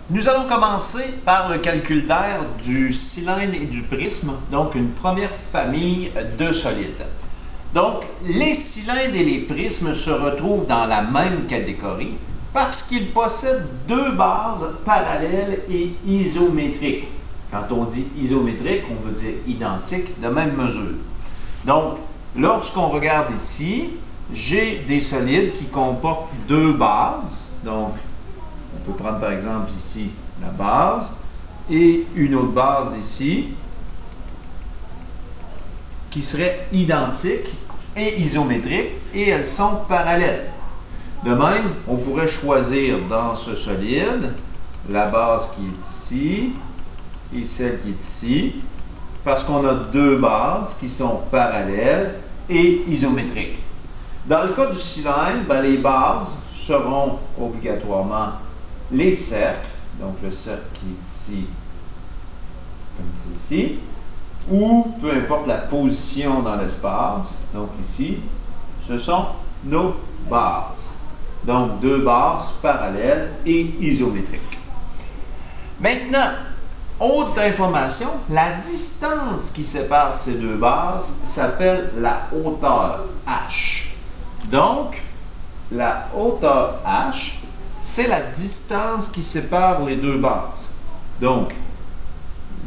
Nous allons commencer par le calcul d'air du cylindre et du prisme, donc une première famille de solides. Donc, les cylindres et les prismes se retrouvent dans la même catégorie parce qu'ils possèdent deux bases parallèles et isométriques. Quand on dit isométrique, on veut dire identique, de même mesure. Donc, lorsqu'on regarde ici, j'ai des solides qui comportent deux bases. Donc, on peut prendre par exemple ici la base et une autre base ici qui serait identique et isométrique et elles sont parallèles. De même, on pourrait choisir dans ce solide la base qui est ici et celle qui est ici parce qu'on a deux bases qui sont parallèles et isométriques. Dans le cas du cylindre, les bases seront obligatoirement les cercles, donc le cercle qui est ici, comme c'est ici, ou peu importe la position dans l'espace, donc ici, ce sont nos bases. Donc deux bases parallèles et isométriques. Maintenant, autre information, la distance qui sépare ces deux bases s'appelle la hauteur H. Donc, la hauteur H, c'est la distance qui sépare les deux bases. Donc,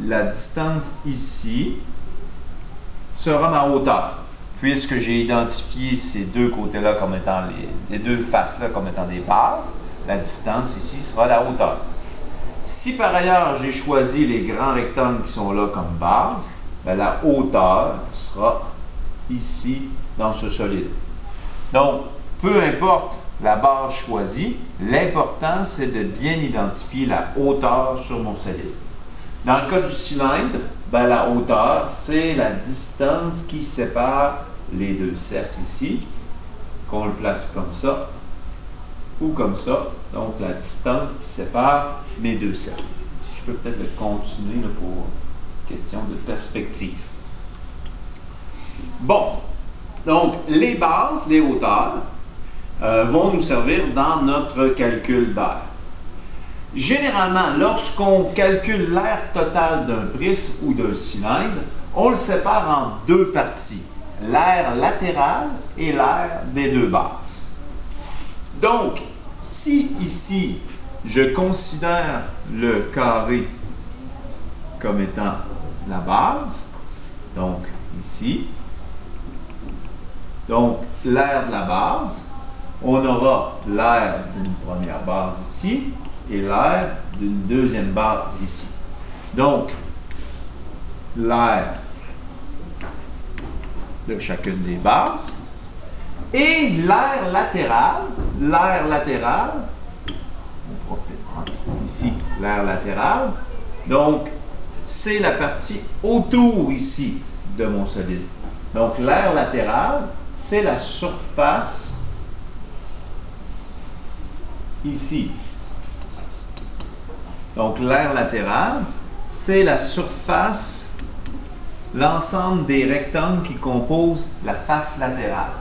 la distance ici sera ma hauteur. Puisque j'ai identifié ces deux côtés-là comme étant les deux faces-là comme étant des bases, la distance ici sera la hauteur. Si par ailleurs j'ai choisi les grands rectangles qui sont là comme base, la hauteur sera ici dans ce solide. Donc, peu importe la base choisie, l'important c'est de bien identifier la hauteur sur mon solide. Dans le cas du cylindre, la hauteur c'est la distance qui sépare les deux cercles ici, qu'on le place comme ça ou comme ça. Donc la distance qui sépare mes deux cercles. Si je peux peut-être le continuer pour question de perspective. Bon, donc les bases, les hauteurs, vont nous servir dans notre calcul d'air. Généralement, lorsqu'on calcule l'air total d'un prisme ou d'un cylindre, on le sépare en deux parties, l'air latéral et l'air des deux bases. Donc, si ici, je considère le carré comme étant la base, donc ici, donc l'air de la base, on aura l'air d'une première base ici et l'air d'une deuxième base ici. Donc, l'air de chacune des bases et l'air latéral, on pourra peut-être prendre ici l'air latéral, donc c'est la partie autour ici de mon solide. Donc l'air latéral, c'est la surface ici. Donc l'air latéral, c'est la surface, l'ensemble des rectangles qui composent la face latérale.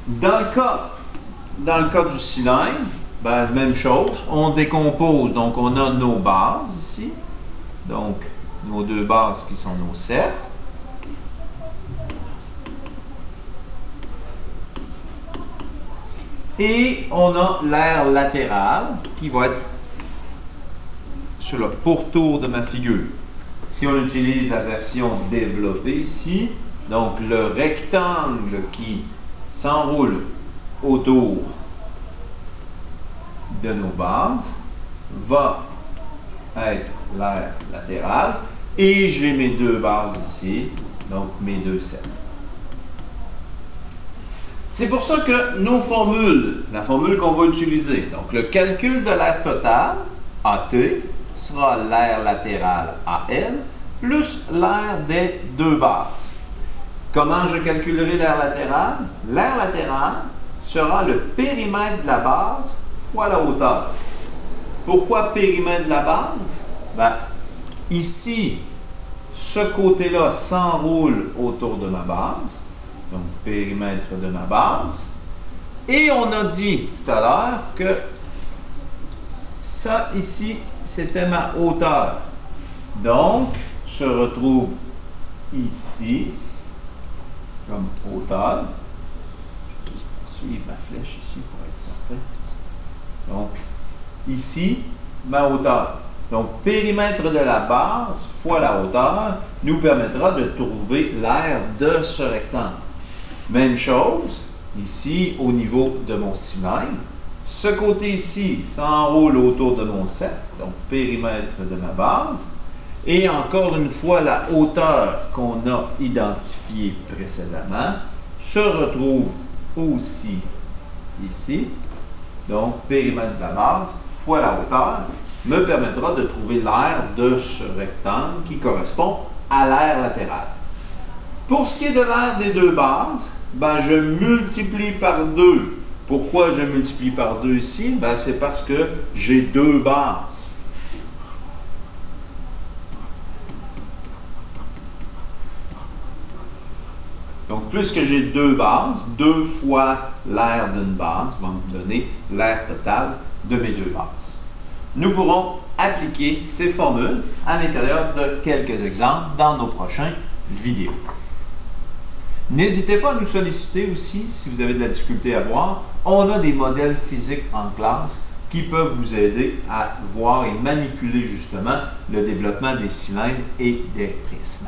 Dans le cas du cylindre, même chose, on décompose, donc on a nos bases ici, donc nos deux bases qui sont nos cercles. Et on a l'air latéral qui va être sur le pourtour de ma figure. Si on utilise la version développée ici, donc le rectangle qui s'enroule autour de nos bases va être l'air latéral et j'ai mes deux bases ici, donc mes deux cercles. C'est pour ça que nos formules, la formule qu'on va utiliser, donc le calcul de l'air total, AT, sera l'air latéral AL, plus l'air des deux bases. Comment je calculerai l'air latéral? L'air latéral sera le périmètre de la base fois la hauteur. Pourquoi périmètre de la base? Ici, ce côté-là s'enroule autour de ma base. Donc, périmètre de ma base. Et on a dit tout à l'heure que Ça, ici, c'était ma hauteur. Donc, se retrouve ici, comme hauteur. Je vais juste poursuivre ma flèche ici pour être certain. Donc, ici, ma hauteur. Donc, périmètre de la base fois la hauteur nous permettra de trouver l'aire de ce rectangle. Même chose, ici, au niveau de mon cylindre. Ce côté ici s'enroule autour de mon cercle, donc périmètre de ma base. Et encore une fois, la hauteur qu'on a identifiée précédemment se retrouve aussi ici. Donc, périmètre de la base fois la hauteur me permettra de trouver l'aire de ce rectangle qui correspond à l'aire latérale. Pour ce qui est de l'aire des deux bases, ben, je multiplie par 2. Pourquoi je multiplie par 2 ici? Ben, c'est parce que j'ai deux bases. Donc, puisque j'ai deux bases, 2 fois l'aire d'une base va me donner l'aire totale de mes deux bases. Nous pourrons appliquer ces formules à l'intérieur de quelques exemples dans nos prochaines vidéos. N'hésitez pas à nous solliciter aussi si vous avez de la difficulté à voir. On a des modèles physiques en classe qui peuvent vous aider à voir et manipuler justement le développement des cylindres et des prismes.